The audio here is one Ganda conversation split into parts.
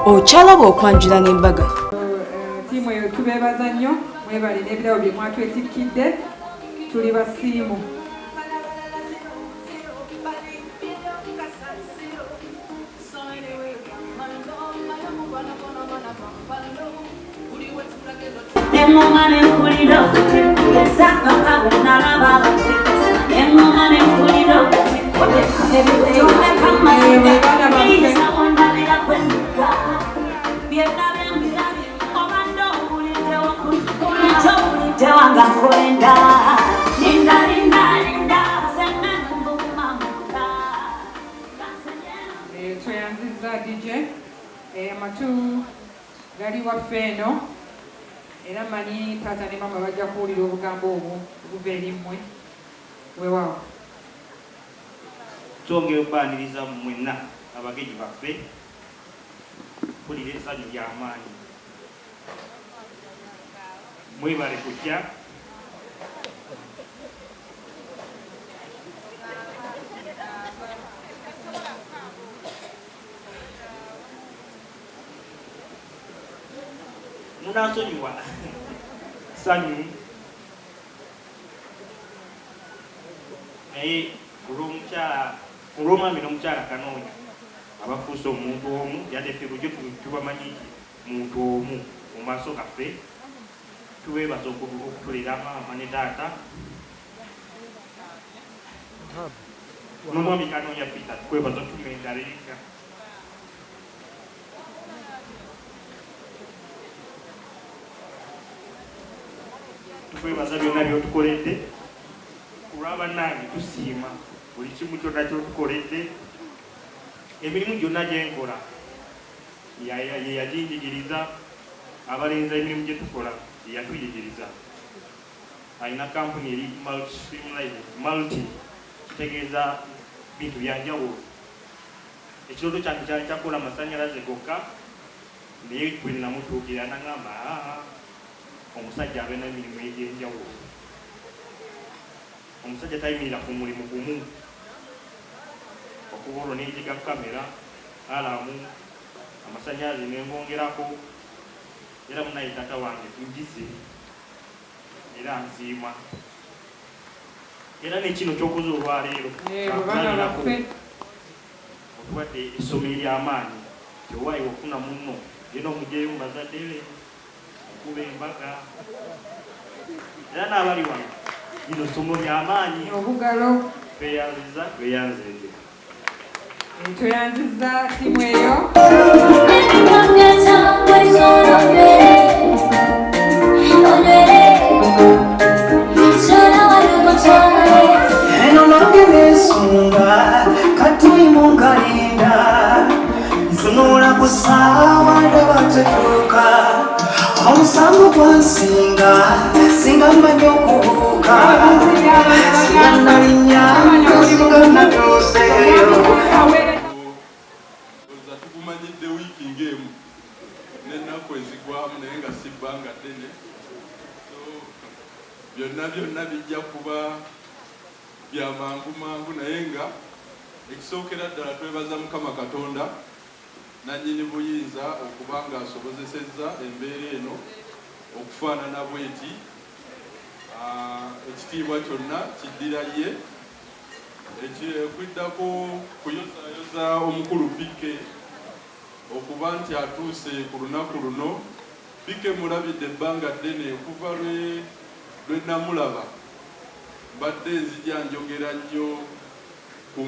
okyalaba okwanjula n'embaga. Ttiimu eyo tubeebaza nnyo, mwebale n'ebirabo bye mwatwetikkidde, tuli basiimu. Toyanzizza DJ amatu gali waffe eno era manyi taata ne mama bajja kuwulira obugambo obwo obuva eri mmwe weewaawo. Twongera okubaaniriza mwenna abagenyi baffe mpulira essanyu ly'amaanyi. Mwebale kujja munasonyiwa ssanyu naye olw'omwami n'omukyala Kanoonya abafuuse omuntu omu yadeffe bujjo tubamanyi muntu omu mu maaso gaffe. Tubeebaza okutulira maama ne taata n'omwami Kanoonya Peter, tukwebaza tumendalereka. Tukwebaza byonna by'otukoledde kulw'abannange, tusiima buli kimu kyonna ky'otukoledde. Emirimu gyonna gyenkola ye yaginjigiriza, abalenzi emirimu gye tukola ye yatuyigiriza. Alina kampuni eri multi, kitegeeza bintu byanjawulo. Ekirooto kyange kyali kyakola amasannyalaze gokka, naye bwe namutuukira n'aŋŋamba omusajja abeera n'emirimu egy'enjawulo. Omusajja tayimirira ku mulimu gumu, okuba olwo n'ejiga kamera, alamu, amasannyalaze n'engongerako. Era munaye taata wange njize era nsiima. Era n'ekino ky'okuza olwaleero otuwadde essomo ery'amaanyi kyowaayi ofuna munno genda omugyeyo mu bazadde be okuba embaga. Era n'abali wano lino ssomo ly'amaanyi. Obugalo tweyanziza tweyanzenze. Toyanzizza ttiimu eyo. Eno nange nesunga kati mungalinda nsunula ku ssaawa ndaba tetuuka. Omusango gwansinga singa mmanyi okubuuka, singa nalinnya singa natuuseeyo. Tugumanyidde wiiki ng'emu n'ennaku ezigwamu naye nga si bbanga ddene. So byonna bijja kuba bya mangu naye nga ekisookera ddala twebaza Mukama Katonda nannyini buyinza okuba ng'asobozesezza embeera eno okufaanana bweti. Ekitiibwa kyonna kiddira ye. Ekikuddako kuyozaayoza omukulu Pike okuba nti atuuse ku lunaku luno. Pike mulabidde ebbanga ddene okuva lwe namulaba mbadde nzija njogera nnyo ku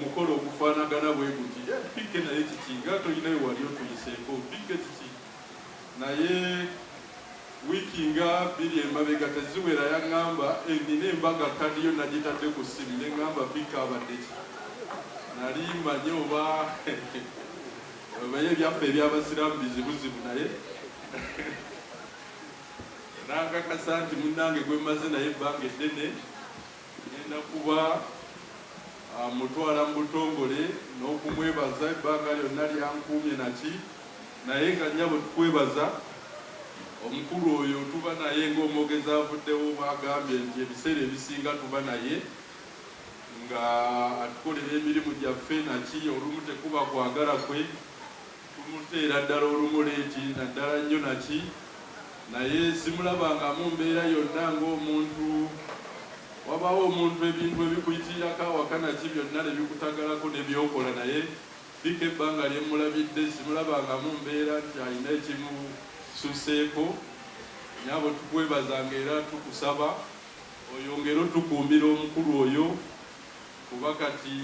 mukolo ogufaanagana bwe guti. Pike naye kiki nga tolinayo wali otuyiseeko Pike kiki. Naye wiiki nga bbiri emabega teziwera yaŋŋamba nina embaga kadiyo nagitadde ku ssimu neŋŋamba Pike abadde ki. Nali manye oba obaye ebyaffe ebyabasiraamu bizibuzibu naye nankakasa nti munnange gwe mmaze naye ebbanga eddene ngenda kuba mutwala mu butongole n'okumwebaza ebbanga lyonna lyankuumye naki. Naye nga nnyabo tukwebaza omukulu oyo tuba naye ng'omwogezi avuddewo bwagambye nti ebiseera ebisinga tuba naye nga atukolera emirimu gyaffe naki olumu tekuba kwagala kwe tumuteera ddala olumuleeti naddala nnyo naki naye simulabangamu mbeera yonna ng'omuntu wabaawo omuntu ebintu ebikuyitirako awaka naki byonna ne bikutagalako ne byokola naye Bika ebbanga lyemulabidde simulabangamu mbeera nti alina ekimususeeko nyabo tukwebazanga era tukusaba oyongere otukuumira omukulu oyo kuba kati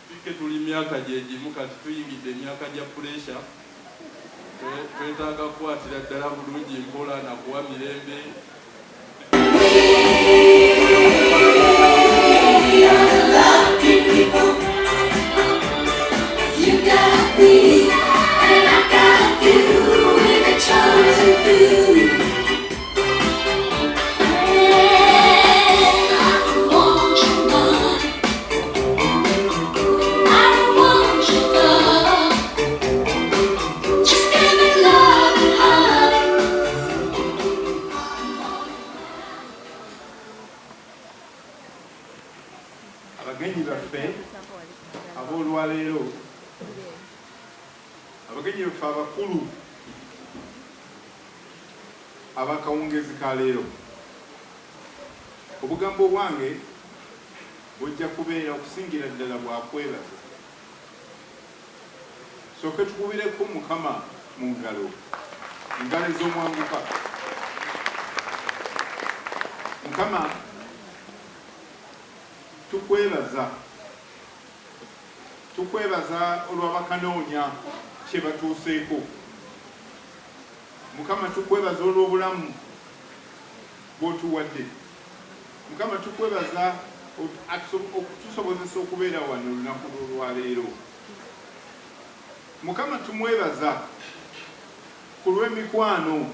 Bika tuli myaka gyegimu kati tuyingidde emyaka gya puresha twetaaga kukwatira ddala bulungi mpola nakuwa mirembe abagenyi baffe ab'olwaleero abagenyi baffe abakulu abakawungezi ka leero obugambo bwange bujja kubeera okusingira ddala bwakwebaza sooke tukubireko Mukama mu ngalo ez'omwanguka Mukama tukwebaza olw'abakanoonya kye batuuseeko Mukama tukwebaza olw'obulamu bw'otuwadde Mukama tukwebaza okutusobozesa okubeera wano olunaku lw'olwaleero Mukama tumwebaza ku lw'emikwano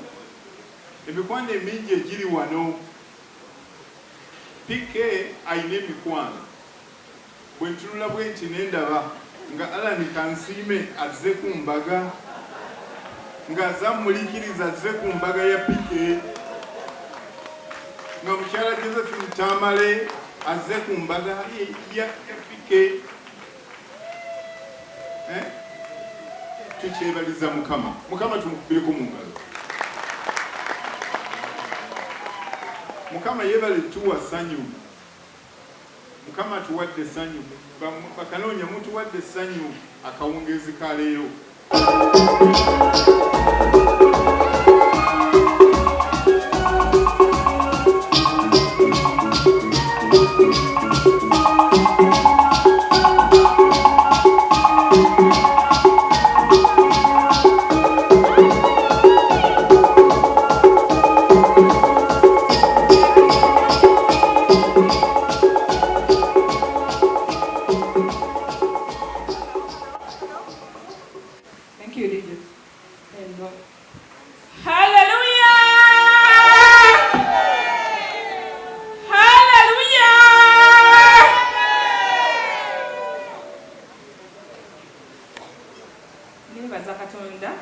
emingi egiri wano Pike ayina emikwano bwe ntunula bwe nti nendaba nga Alani Kansiime azze ku mbaga ng'azammuliikiriza azze ku mbaga ya Pike nga mukyala Josephine Tamale azze ku mbaga ya Pike tukyebaliza Mukama tumukubireko mu ngalo Mukama yebale tuwa ssanyu Mukama tuwadde ssanyu bakanoonya mutuwadde ssanyu akawungezi ka leero Nebaza Katonda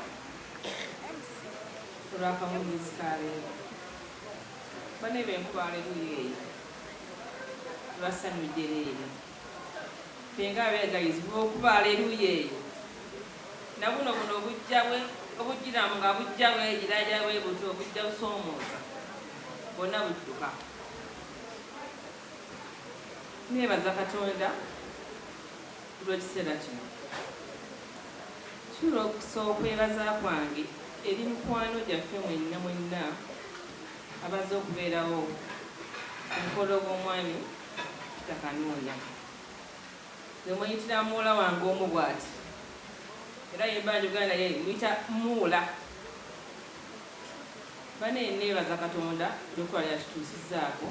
olw'akawungezi ka leero bane benkuba aleluya eyo lwasanyudde leero fenga abeegayizibwa okuba aleluya eyo na buno obujjiramu nga bujja bwegiraja bwebuti obujja busoomooza bwonna budduka nebaza Katonda olw'ekiseera kino Tulo okwebaza kwange eri mikwano gyaffe mwenna abaze okubeerawo omukolo gw'omwami takanoonya ze muyitira muwala wange omu bw'ati era yemba njogera naye muyita muwula bane neebaza Katonda olw'okuba lyatutuusizzaako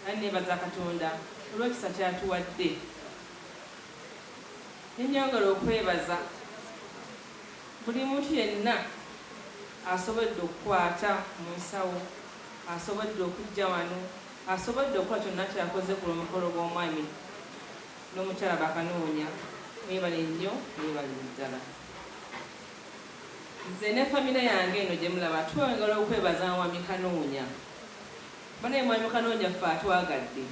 ani neebaza Katonda olw'ekisa kyatuwadde nenyongera okwebaza buli muntu yenna asobodde okukwata mu nsawo asobodde okujja wano asobodde okukola kyonna kyakoze ku lw'omukolo gw'omwami n'omukyala bakanoonya mwebale nnyo mwebale ddala nze ne famire yange eno gye mulaba twongera okwebaza mwami Kanoonya banaye mwami Kanoonya ffe atwagadde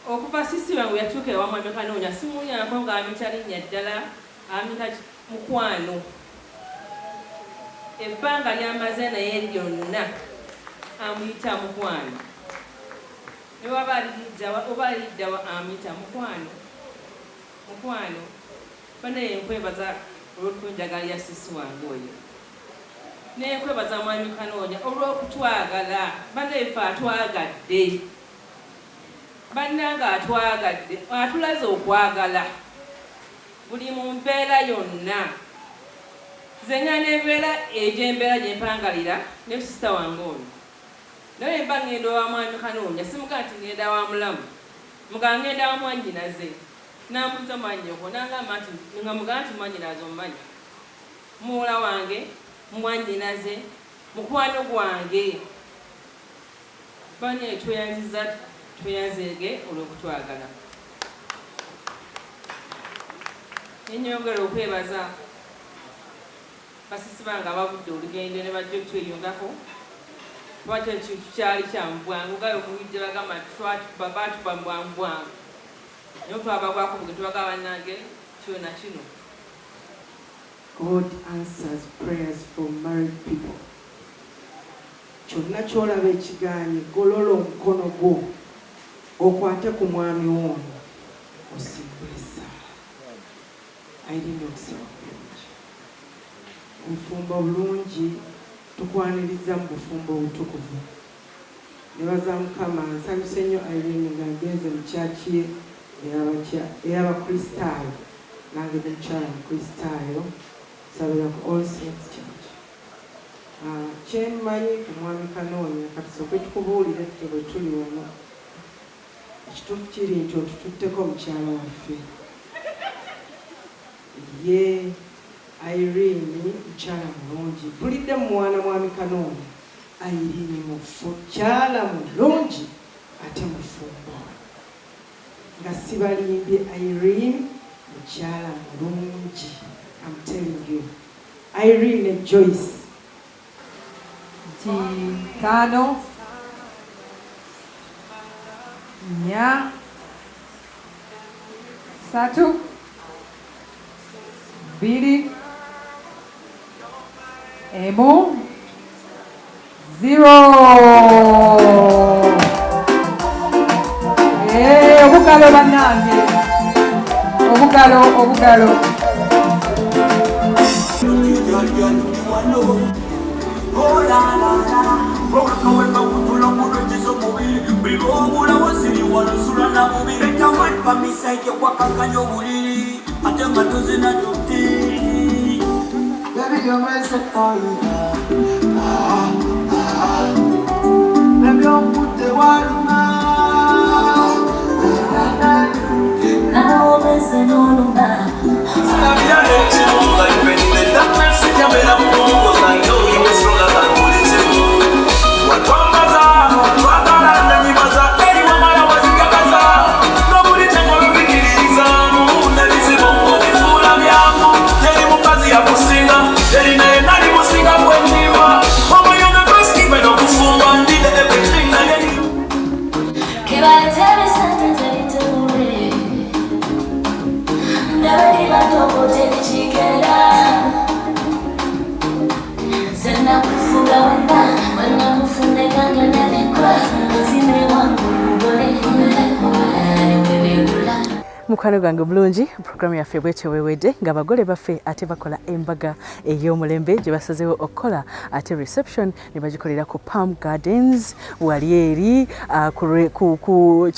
okuva sisi wange yatuuka ewa mwami Kanoonya simuyambo ng'amita linnya ddala amika mukwano ebbanga lyamaze naye lyonna amuyita mukwano ne waba liddawa amuyita mukwano banaye nkwebaza olw'okunjagalira sisi wange oyo nenkwebaza mwami Kanoonya olw'okutwagala banaye ffe atwagadde bannanga atwagadde atulaze okwagala buli mu mbeera yonna zenga n'embeera egy'embeera gye mpangalira ne sisita wange ono naye mba ngenda wa mwami Kanoonya simuga nti ngenda wa mulamu muga ngenda wa mwannyinaze nambuza mwannyoko nangamba nti nga muga nti mwannyinaze omumanyi muwala wange mwannyinaze mukwano gwange banye tweyanziza tweyanzege olw'okutwagala nenyongera okwebaza basisi bange abavudde olugendo ne bajja okutweyungako lwaki ekintu kyali kyamubwangu gayo omuyidde bagamba batuba mbwambwangu naye otwabagwako buge tubaga bannange kyona kino. God answers prayers for married people. Kyonna kyolaba ekigaanye golola omukono gwo okwate ku mwami w'ono osimbulisa ayirina okusaba bulungi obufumbo bulungi tukwaniriza mu bufumbo obutukuvu nebaza Mukama nsanyuse nnyo Irene nga agenze mu kyaki ye ey'abakristaayo nange nemukyala mukristaayo sabira ku All Saints Church. Kyemanyi ku mwami Kanoonya katusooke tukubuulire ffe bwe tuli wano ekituufu kiri nti otututteko mukyala waffe ye Irene mukyala mulungi mpulidde mu mwana mwami Kanoonya Irene mukyala mulungi ate mufumbo nga sibalimbye Irene mukyala mulungi. I'm telling you Irene Joyce 5 4 3 2 1 0 obugalo bannange obugalo mukwano gwange bulungi programu yaffe bwetyo wewedde nga abagole baffe ate bakola embaga ey'omulembe gye basazeewo okukola ate reception ne bagikolera ku Palm Gardens wali eri ku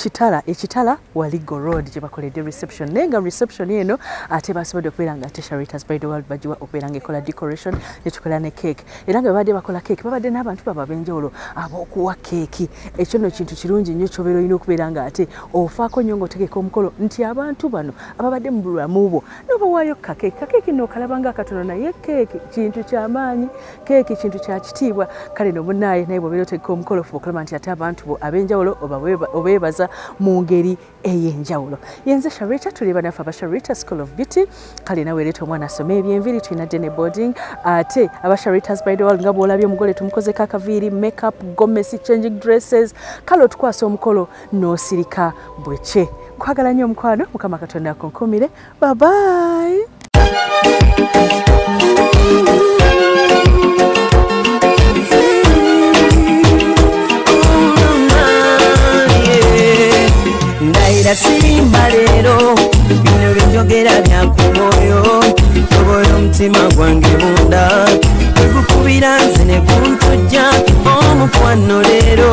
ekitala Waligo Road gye bakoledde reception naye nga reception eno ate basobodde okubeera nga ate Charitas by the World bagiwa okubeera nga ekola decoration ne tukola ne cake era nga babadde bakola cake babadde n'abantu baba ab'enjawulo ab'okuwa cake ekyo nno kintu kirungi nnyo kyobeera olina okubeera nga ate ofaako nnyo ng'otegeka omukolo nti abantu bano ababadde mu bulamu bwo n'obawaayo kakeeki nno okalaba nga akatono naye keeki kintu ky'amaanyi keeki kintu kya kitiibwa kale no munnaaye naye bw'obeera otegeka omukolo fuba okulaba nti ate abantu bo ab'enjawulo obeebaza mu ngeri ey'enjawulo. Yenze Sharita tuliba naffe aba Sharita School of Beauty kale nawe leeta omwana asome ebyenviri tulina dene boarding ate aba Sharitas by the World nga bw'olabye omugole tumukozeko akaviiri makeup gomesi changing dresses kale otukwasa omukolo n'osirika bwekye. Kwagala nnyo omukwano Mukama Katonda akunkumire. Bye bye. Ndaira simba lero bino by'enjogera byakumoyo tobola omutima gwange munda tegukubira nze ne guntujja omukwano leero